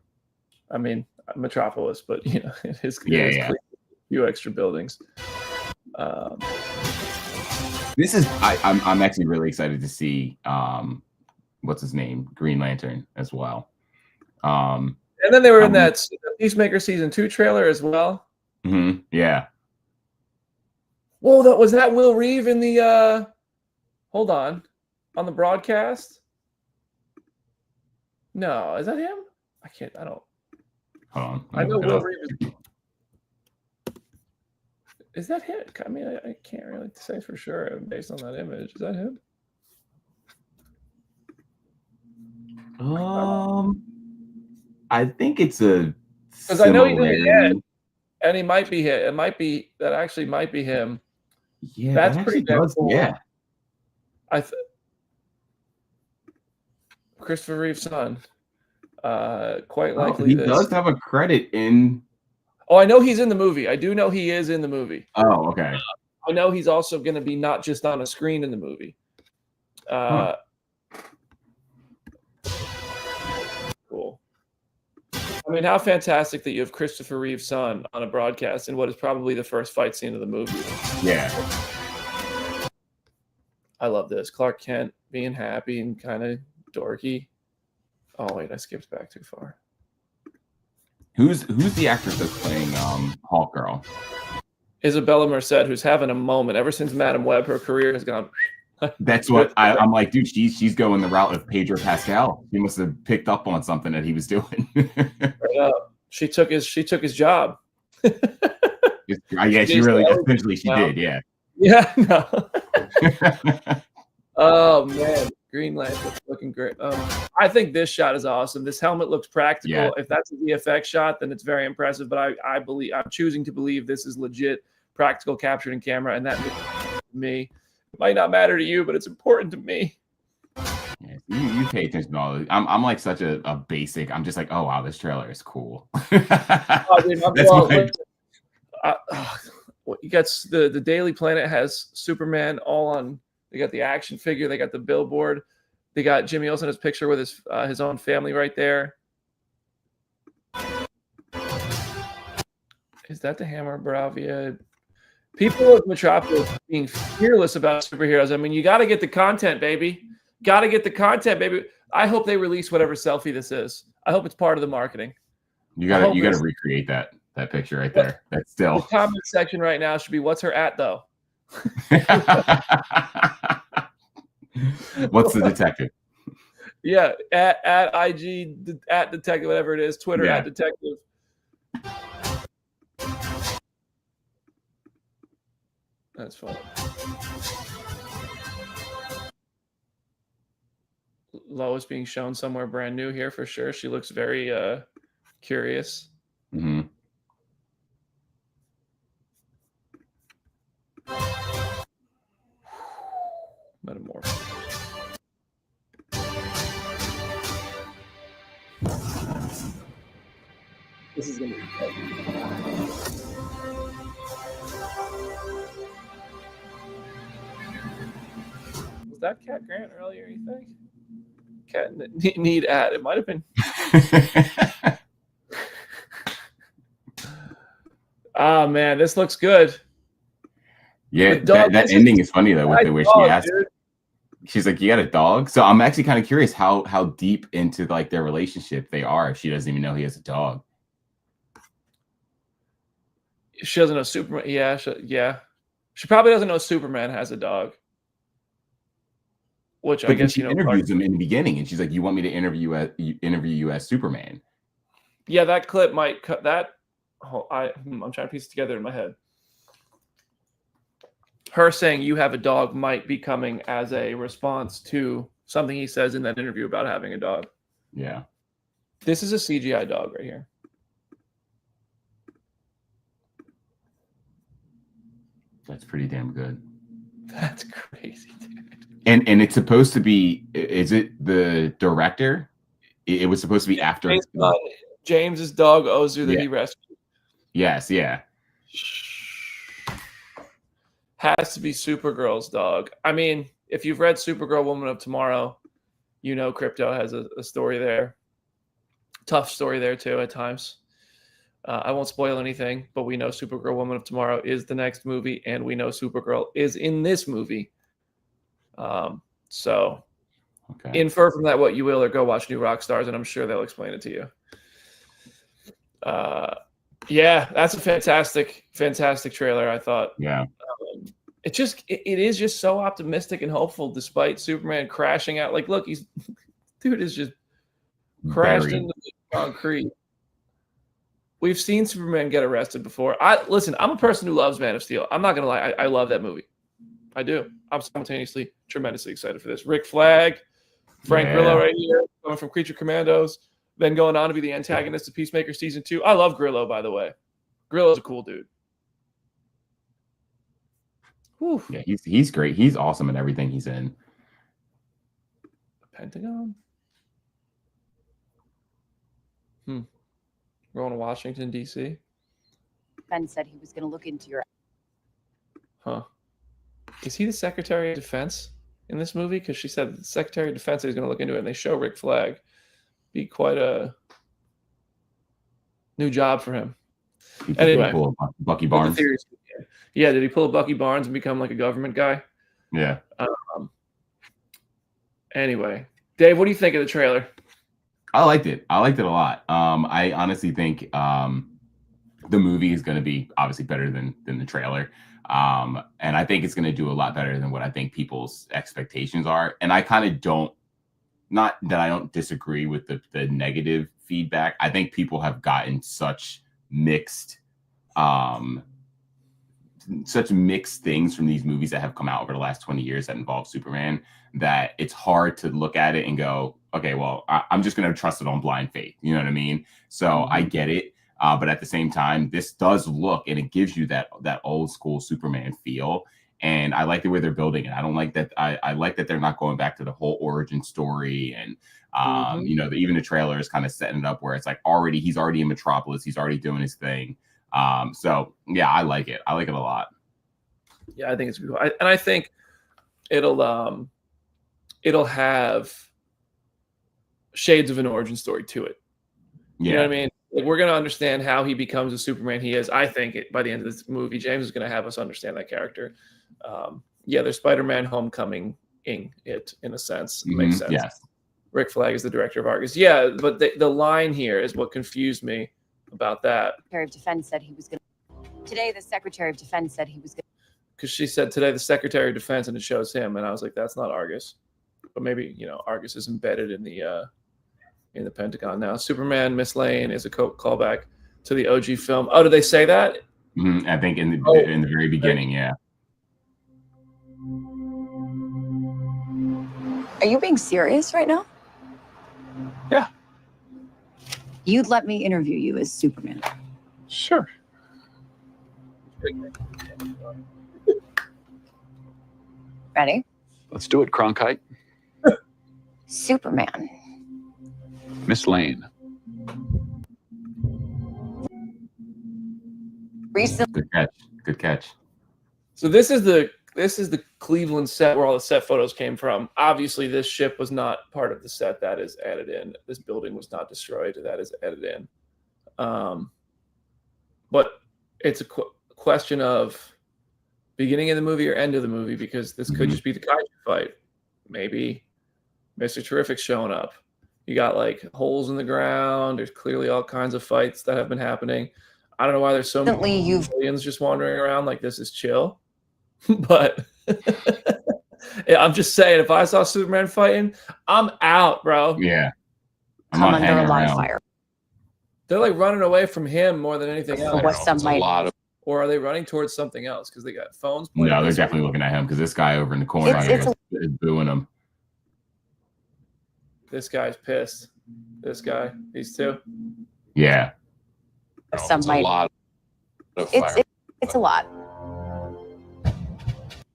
I mean, Metropolis, but it is yeah. A few extra buildings. This is I'm actually really excited to see what's his name, Green Lantern as well. And then they were in that Peacemaker season 2 trailer as well. Yeah. Whoa, was that Will Reeve in the hold on the broadcast? No, is that him? I don't. Hold on. I know Will Reeve is that him? I mean, I can't really say for sure based on that image. Is that him? I think it's a because I know he's in the end, and he might be hit. It might be that actually might be him. Yeah, that's pretty damn cool. Yeah, Christopher Reeve's son. Quite likely he does have a credit in. Oh, I know he's in the movie. I do know he is in the movie. Oh, okay. I know he's also going to be not just on a screen in the movie. Cool. I mean, how fantastic that you have Christopher Reeve's son on a broadcast in what is probably the first fight scene of the movie. Yeah. I love this. Clark Kent being happy and kind of dorky. Oh, wait, I skipped back too far. Who's the actress that's playing Hawk Girl? Isabella Merced, who's having a moment. Ever since Madam Web, her career has gone... That's what I'm like, dude. She's going the route of Pedro Pascal. He must have picked up on something that he was doing. She took his job. Yeah, she really essentially she did. Yeah. Yeah. No. Oh man, Green Lantern looking great. I think this shot is awesome. This helmet looks practical. Yeah. If that's a VFX shot, then it's very impressive. But I'm choosing to believe this is legit practical captured in camera, and that to me. It might not matter to you, but it's important to me. Yeah, you pay attention to all this. I'm like such a basic. I'm just like, oh wow, this trailer is cool. You got the Daily Planet has Superman all on. They got the action figure. They got the billboard. They got Jimmy Olsen his picture with his own family right there. Is that the Hammer Bravia? People of Metropolis being fearless about superheroes. I mean, you got to get the content, baby. Got to get the content, baby. I hope they release whatever selfie this is. I hope it's part of the marketing. You got to recreate that picture right there. That's still. The comment section right now should be, "What's her at though?" What's the detective? Yeah, at IG at detective, whatever it is. Twitter at detective. That's fun. Lois being shown somewhere brand new here for sure. She looks very curious. Mm-hmm. Metamorphosis. This is gonna be fun. Was that Cat Grant earlier, you think? Cat need ad. It might have been. Oh, man, this looks good. Yeah, that ending is funny, though, with the way she asked. Dude. She's like, you got a dog? So I'm actually kind of curious how deep into like their relationship they are if she doesn't even know he has a dog. She doesn't know Superman. Yeah, she probably doesn't know Superman has a dog. Which I guess she interviews him in the beginning, and she's like, "You want me to interview you as Superman?" Yeah, that clip might cut that. I'm trying to piece it together in my head. Her saying you have a dog might be coming as a response to something he says in that interview about having a dog. Yeah. This is a CGI dog right here. That's pretty damn good. That's crazy, dude. And it's supposed to be, is it the director? It was supposed to be after. James's dog Ozu that he rescued. Yes, yeah. Has to be Supergirl's dog. I mean, if you've read Supergirl Woman of Tomorrow, you know Crypto has a story there. Tough story there, too, at times. I won't spoil anything, but we know Supergirl Woman of Tomorrow is the next movie, and we know Supergirl is in this movie. So infer from that what you will, or go watch New Rockstars, and I'm sure they'll explain it to you. Yeah, that's a fantastic trailer, I thought. Yeah. It is just so optimistic and hopeful despite Superman crashing out. Like, look, dude is just crashed into the concrete. We've seen Superman get arrested before. Listen, I'm a person who loves Man of Steel. I'm not gonna lie, I love that movie. I do. I'm simultaneously tremendously excited for this. Rick Flag, Frank Grillo right here, coming from Creature Commandos, then going on to be the antagonist of Peacemaker Season 2. I love Grillo, by the way. Grillo's a cool dude. Whew. Yeah, he's great. He's awesome in everything he's in. The Pentagon? Going to Washington, D.C.? Ben said he was going to look into your... Huh. Is he the Secretary of Defense in this movie? Because she said the Secretary of Defense is going to look into it, and they show Rick Flag. Be quite a new job for him. Anyway, pull Bucky Barnes. Yeah, did he pull a Bucky Barnes and become like a government guy? Yeah. Anyway, Dave, what do you think of the trailer? I liked it. I liked it a lot. I honestly think the movie is going to be obviously better than the trailer. And I think it's going to do a lot better than what I think people's expectations are. And I kind of don't, not that I don't disagree with the negative feedback. I think people have gotten such mixed things from these movies that have come out over the last 20 years that involve Superman, that it's hard to look at it and go, okay, well, I'm just going to trust it on blind faith. You know what I mean? So I get it. But at the same time, this does look, and it gives you that old school Superman feel. And I like the way they're building it. I don't like that. I like that they're not going back to the whole origin story. And, you know, even the trailer is kind of setting it up where it's like he's already in Metropolis. He's already doing his thing. So yeah, I like it. I like it a lot. Yeah, I think it's cool. And I think it'll have shades of an origin story to it. You know what I mean? Like, we're going to understand how he becomes the Superman he is. I think by the end of this movie, James is going to have us understand that character. Yeah, there's Spider-Man Homecoming in it, in a sense. It makes sense. Yes. Rick Flag is the director of Argus. Yeah, but the line here is what confused me about that. Secretary of Defense said he was going to... Today, the Secretary of Defense said he was going to... Because she said today the Secretary of Defense, and it shows him, and I was like, that's not Argus. But maybe, you know, Argus is embedded in the Pentagon now. Superman, Miss Lane is a callback to the OG film. Oh, did they say that? I think in the very beginning, yeah. Are you being serious right now? Yeah. You'd let me interview you as Superman. Sure. Ready? Let's do it, Cronkite. Superman. Miss Lane. Recently. Good catch. So this is the Cleveland set where all the set photos came from. Obviously, this ship was not part of the set. That is added in. This building was not destroyed. That is added in. But it's a question of beginning of the movie or end of the movie, because this could just be the kaiju fight. Maybe Mr. Terrific's showing up. You got like holes in the ground. There's clearly all kinds of fights that have been happening. I don't know why there's so many aliens just wandering around like this is chill. But I'm just saying, if I saw Superman fighting, I'm out, bro. Yeah. I'm not under a lot of fire. They're like running away from him more than anything else. Or are they running towards something else because they got phones? No, they're definitely looking at him because this guy over in the corner is booing him. This guy's pissed. This guy, these two. Yeah. It's a lot of fire. It's a lot.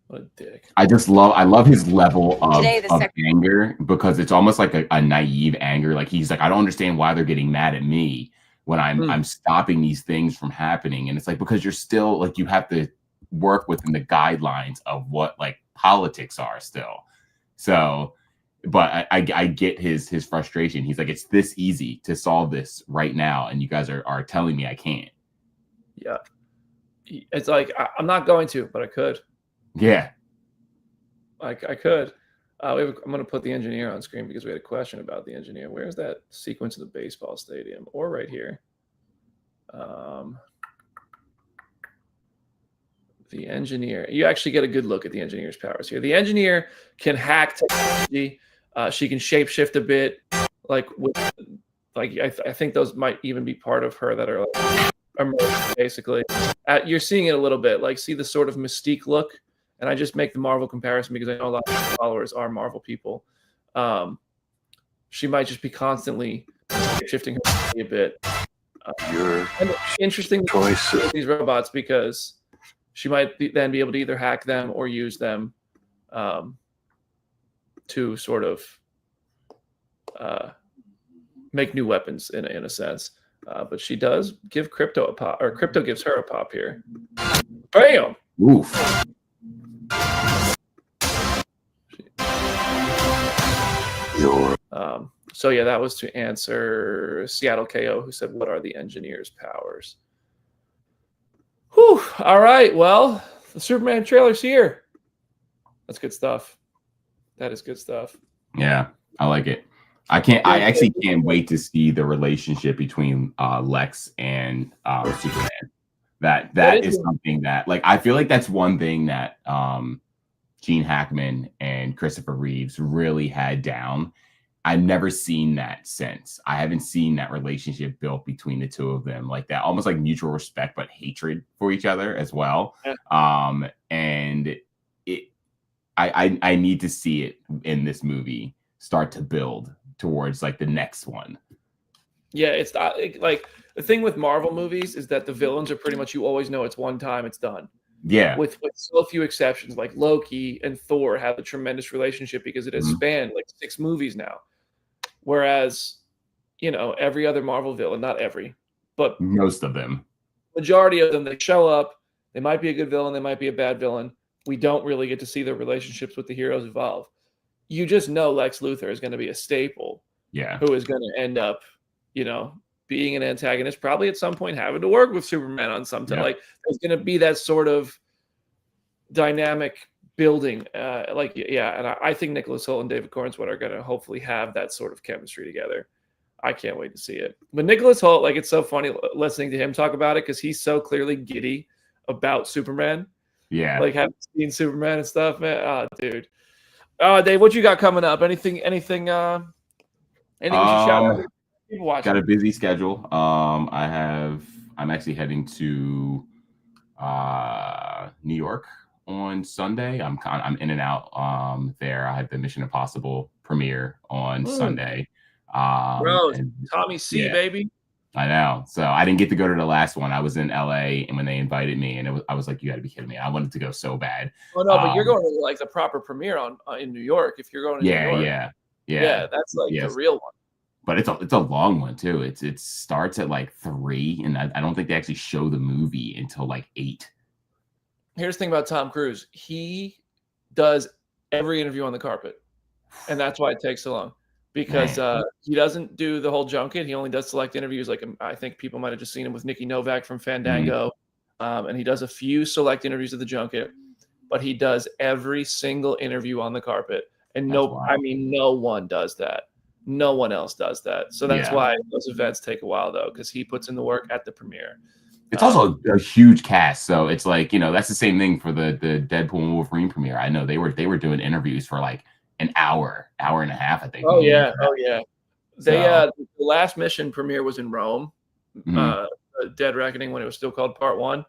What a dick. I love his level of anger, because it's almost like a naive anger. Like, he's like, I don't understand why they're getting mad at me. when I'm stopping these things from happening. And it's like, because you're still like, you have to work within the guidelines of what like politics are still. So, but I get his frustration. He's like, it's this easy to solve this right now, and you guys are telling me I can't. Yeah. It's like, I'm not going to, but I could. Yeah. I could. I'm going to put the engineer on screen because we had a question about the engineer. Where's that sequence of the baseball stadium? Or right here. The engineer. You actually get a good look at the engineer's powers here. The engineer can hack technology. She can shapeshift a bit. Like, I think those might even be part of her that are like emerging, basically. You're seeing it a little bit. Like, see the sort of mystique look? And I just make the Marvel comparison because I know a lot of followers are Marvel people. She might just be constantly shifting her body a bit. And interesting choice with these robots because she might then be able to either hack them or use them to sort of make new weapons in a sense. But she does give Crypto a pop, or Crypto gives her a pop here. Bam! Oof. So yeah, that was to answer Seattle KO, who said, "What are the engineer's powers?" Whew. All right. Well, the Superman trailer's here. That's good stuff. That is good stuff. Yeah, I like it. I actually can't wait to see the relationship between Lex and Superman. That is something that, like, I feel like that's one thing that Gene Hackman and Christopher Reeves really had down. I've never seen that since. I haven't seen that relationship built between the two of them like that, almost like mutual respect, but hatred for each other as well. Yeah. And I need to see it in this movie start to build towards like the next one. Yeah, it's not like the thing with Marvel movies is that the villains are pretty much, you always know it's one time, it's done. Yeah. With so few exceptions, like Loki and Thor have a tremendous relationship because it has spanned like 6 movies now. Whereas, you know, every other Marvel villain, not every, but most of them, majority of them, they show up, they might be a good villain, they might be a bad villain. We don't really get to see their relationships with the heroes evolve. You just know Lex Luthor is going to be a staple. Yeah. Who is going to end up, you know, being an antagonist, probably at some point having to work with Superman on something. Like, there's going to be that sort of dynamic building. And I think Nicholas Hoult and David Corenswet are going to hopefully have that sort of chemistry together. I can't wait to see it. But Nicholas Hoult, like, it's so funny listening to him talk about it because he's so clearly giddy about Superman. Yeah. Like, having seen Superman and stuff, man. Oh, dude. Dave, what you got coming up? Anything we should shout out? People watching. Got a busy schedule. I'm actually heading to New York on Sunday. I'm in and out there. I have the Mission Impossible premiere on Sunday. Tommy C, baby. I know. So I didn't get to go to the last one. I was in LA, and when they invited me, and I was like, "You got to be kidding me!" I wanted to go so bad. Oh no, but you're going to like the proper premiere in New York. If you're going to New York, yeah, that's like the real one. But it's a long one too. It starts at like 3, and I don't think they actually show the movie until like 8. Here's the thing about Tom Cruise: he does every interview on the carpet, and that's why it takes so long. Because he doesn't do the whole junket. He only does select interviews. Like, I think people might have just seen him with Nikki Novak from Fandango. And he does a few select interviews at the junket. But he does every single interview on the carpet. And no one does that. No one else does that. So that's why those events take a while, though, because he puts in the work at the premiere. It's also a huge cast. So it's like, you know, that's the same thing for the Deadpool and Wolverine premiere. I know they were doing interviews for like an hour and a half, I think. Oh yeah. The last Mission premiere was in Rome. Dead Reckoning, when it was still called Part 1.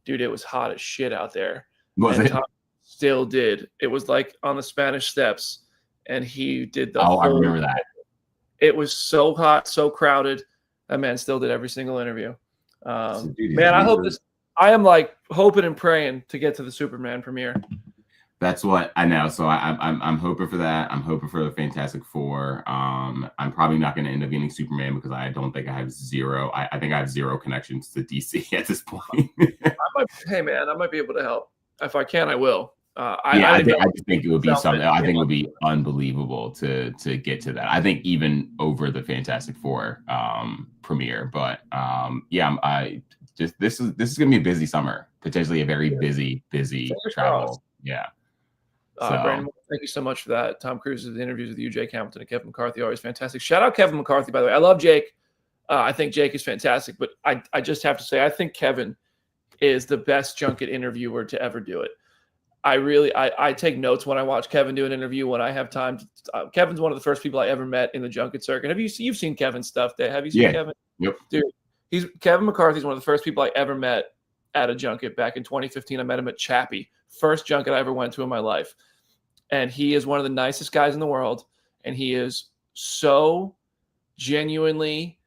Dude, it was hot as shit out there. Tom still did. It was like on the Spanish Steps, and he did the I remember that. It was so hot, so crowded. That man still did every single interview. Man, I am like hoping and praying to get to the Superman premiere. That's what I know. So I'm hoping for that. I'm hoping for the Fantastic Four. I'm probably not going to end up getting Superman because I don't think I have zero. I think I have zero connections to DC at this point. Hey man, I might be able to help. If I can, I will. I just think it would be something. I think it would be unbelievable to get to that. I think even over the Fantastic Four premiere. But this is going to be a busy summer. Potentially a very busy travel. Yeah. Brandon, thank you so much for that. Tom Cruise's interviews with you, Jake Hamilton, and Kevin McCarthy are always fantastic. Shout out Kevin McCarthy, by the way. I love Jake. I think Jake is fantastic, but I just have to say, I think Kevin is the best junket interviewer to ever do it. I take notes when I watch Kevin do an interview when I have time. Kevin's one of the first people I ever met in the junket circuit. You've seen Kevin's stuff there? Have you seen Kevin? Yep. Dude, Kevin McCarthy's one of the first people I ever met at a junket back in 2015. I met him at Chappie, first junket I ever went to in my life. And he is one of the nicest guys in the world. And he is so genuinely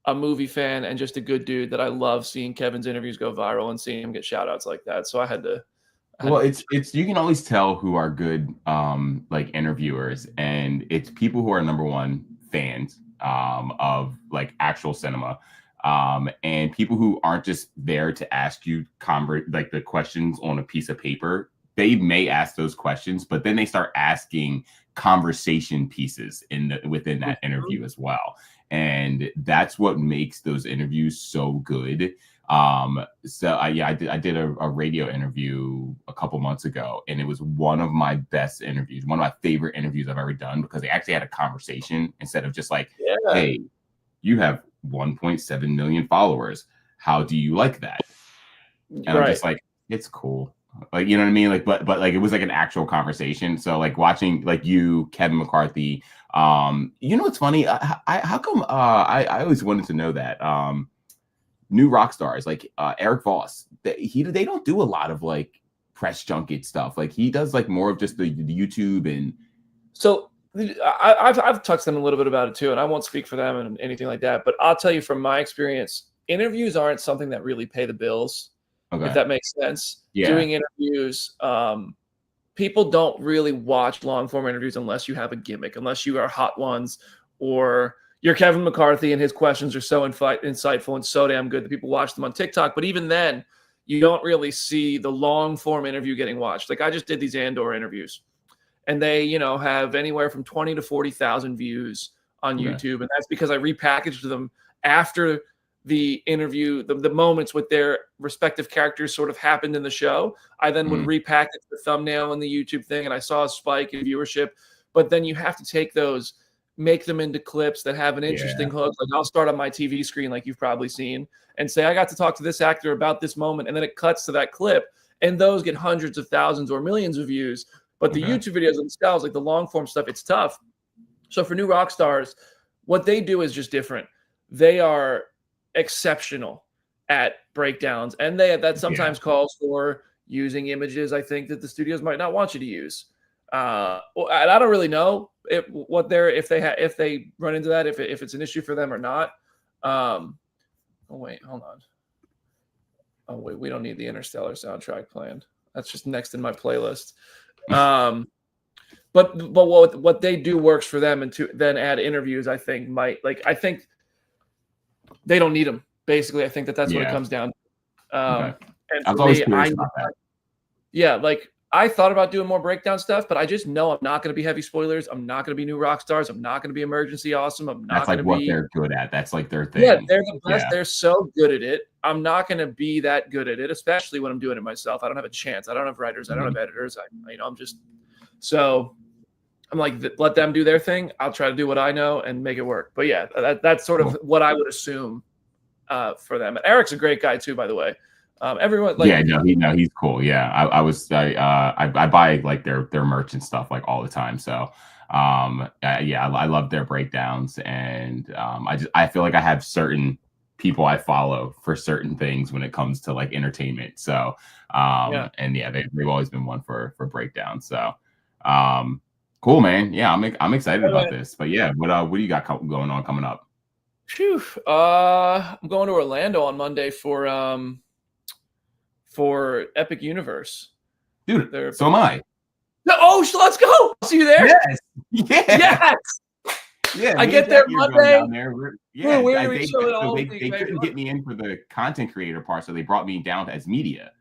a movie fan and just a good dude that I love seeing Kevin's interviews go viral and seeing him get shout outs like that. So I had to. It's you can always tell who are good like interviewers, and it's people who are number one fans of like actual cinema. And people who aren't just there to ask you like the questions on a piece of paper. They may ask those questions, but then they start asking conversation pieces within that interview as well. And that's what makes those interviews so good. I did a radio interview a couple months ago, and it was one of my best interviews, one of my favorite interviews I've ever done, because they actually had a conversation instead of just like, hey, you have 1.7 million followers. How do you like that? And I'm just like, it's cool. Like, you know what I mean? Like, but like, it was like an actual conversation. So like watching like you, Kevin McCarthy, you know, what's funny. How come I always wanted to know that new rock stars like Eric Voss, they don't do a lot of like press junket stuff. Like he does like more of just the YouTube. And so I've touched them a little bit about it too, and I won't speak for them and anything like that. But I'll tell you from my experience, interviews aren't something that really pay the bills. Okay. If that makes sense. Yeah. Doing interviews, people don't really watch long form interviews unless you have a gimmick, unless you are Hot Ones or you're Kevin McCarthy and his questions are so insightful and so damn good that people watch them on TikTok. But even then, you don't really see the long form interview getting watched. Like I just did these Andor interviews, and they, you know, have anywhere from 20 to 40,000 views on YouTube, and that's because I repackaged them after the interview, the moments with their respective characters sort of happened in the show. I then would repackage the thumbnail in the YouTube thing, and I saw a spike in viewership. But then you have to take those, make them into clips that have an interesting hook. Like I'll start on my TV screen, like you've probably seen, and say, I got to talk to this actor about this moment. And then it cuts to that clip, and those get hundreds of thousands or millions of views. But the YouTube videos themselves, like the long form stuff, it's tough. So for new rock stars, what they do is just different. They are exceptional at breakdowns, and that sometimes calls for using images I think that the studios might not want you to use. And I don't really know if they run into that, if it's an issue for them or not. Oh wait, hold on. Oh wait, we don't need the Interstellar soundtrack planned. That's just next in my playlist. But what they do works for them, and to then add interviews, I think they don't need them. Basically, I think that's what it comes down to. And I was always curious about that. Like I thought about doing more breakdown stuff, but I just know I'm not going to be heavy spoilers. I'm not going to be new rock stars. I'm not going to be emergency awesome. I'm not going to be. That's like what they're good at. That's like their thing. Yeah, they're the best. Yeah. They're so good at it. I'm not going to be that good at it, especially when I'm doing it myself. I don't have a chance. I don't have writers. I don't have editors. I'm just so. I'm like, let them do their thing. I'll try to do what I know and make it work. But yeah, that's sort of what I would assume for them. And Eric's a great guy too, by the way. Everyone, like, he's cool. Yeah, I buy like their merch and stuff like all the time. So, I love their breakdowns, and I feel like I have certain people I follow for certain things when it comes to like entertainment. So, they've always been one for breakdowns. So, cool, man. Yeah, I'm excited about this. But yeah, what do you got going on coming up? Phew. I'm going to Orlando on Monday for Epic Universe. Dude, so am I. let's go. See you there. Yes. Yeah. Yes. Yeah, I me get and there Jackie are going Monday. down there. Yeah, Where are they, we showing so all they, the they couldn't get me in for the content creator part, so they brought me down as media.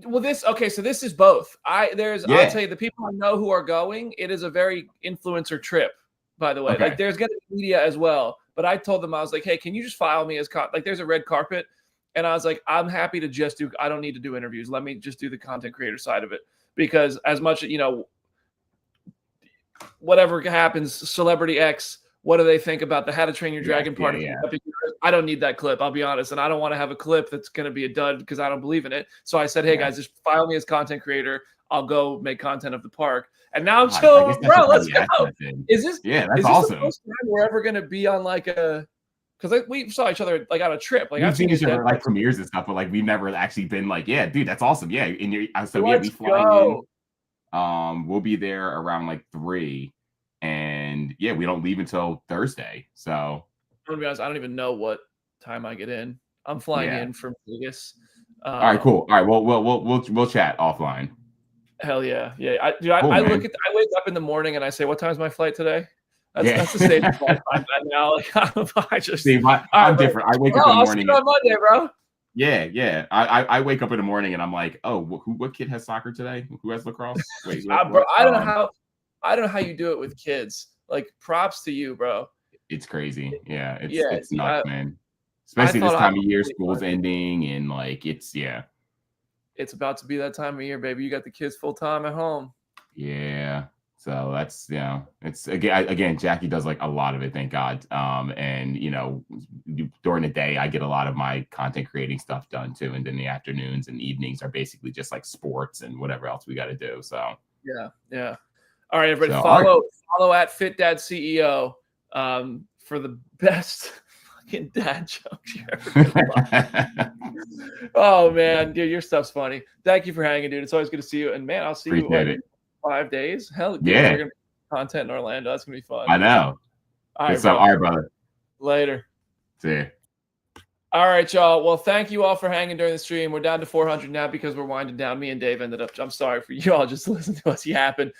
Well, so this is both. I'll Yeah. tell you, the people I know who are going, it is a very influencer trip, by the way. Okay. Like there's going to be media as well. But I told them, I was like, hey, can you just file me as like there's a red carpet? And I was like, I'm happy to I don't need to do interviews. Let me just do the content creator side of it. Because as much, whatever happens, Celebrity X, what do they think about the How to Train Your Dragon part of it? I don't need that clip, I'll be honest. And I don't want to have a clip that's going to be a dud because I don't believe in it. So I said, hey, guys, just file me as content creator. I'll go make content of the park. And now I'm chill, bro, let's go. Is this awesome. the first time we're ever going to be on like a – because we saw each other like on a trip. Like we've seen each other like premieres and stuff, but like we've never actually been like, yeah, dude, that's awesome. Yeah. And we fly in. We'll be there around like 3. And yeah, we don't leave until Thursday. So I'm gonna be honest, I don't even know what time I get in. I'm flying in from Vegas. All right, cool. All right, we'll chat offline. Hell yeah, yeah. I wake up in the morning and I say, "What time's my flight today?" That's the same flight I'm at now. Like I just see, I'm different. I wake up in the morning. I'll see you on Monday, bro. Yeah. I wake up in the morning and I'm like, oh, what kid has soccer today? Who has lacrosse? Wait, bro, I don't know how you do it with kids. Like, props to you, bro. It's crazy. Yeah, it's nuts, man. Especially this time of year, school's ending, and like it's about to be that time of year, baby. You got the kids full time at home. Yeah. So that's it's again, Jackie does like a lot of it, thank God. And during the day I get a lot of my content creating stuff done too, and then the afternoons and evenings are basically just like sports and whatever else we got to do. So yeah. All right, everybody, follow at FitDadCEO for the best fucking dad jokes you ever. Oh man, dude, your stuff's funny. Thank you for hanging, dude. It's always good to see you. And man, I'll see you in 5 days. Hell yeah, we're gonna be content in Orlando. That's gonna be fun. I know. All right, brother. Later. See you. All right, y'all. Well, thank you all for hanging during the stream. We're down to 400 now because we're winding down. Me and Dave ended up. I'm sorry for you all just listen to us yapping.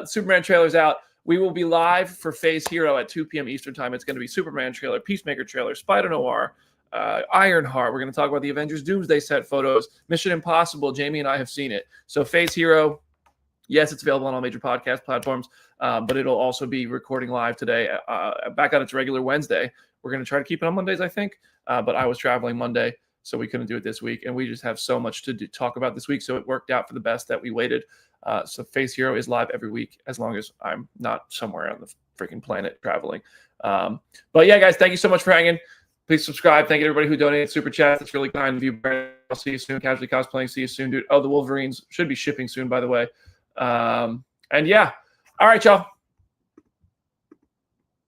Superman trailer's out. We will be live for Phase Hero at 2 p.m. Eastern time. It's going to be Superman trailer, Peacemaker trailer, Spider Noir, Ironheart. We're going to talk about the Avengers Doomsday set photos, Mission Impossible. Jamie and I have seen it. So Phase Hero, yes, it's available on all major podcast platforms, but it'll also be recording live today, back on its regular Wednesday. We're going to try to keep it on Mondays, I think, but I was traveling Monday, so we couldn't do it this week, and we just have so much to talk about this week, so it worked out for the best that we waited. So Phase Hero is live every week, as long as I'm not somewhere on the freaking planet traveling. But yeah, guys, thank you so much for hanging. Please subscribe. Thank you to everybody who donated super chat. That's really kind of you. I'll see you soon. Casually cosplaying. See you soon, dude. Oh, the Wolverines should be shipping soon, by the way. And yeah. All right, y'all.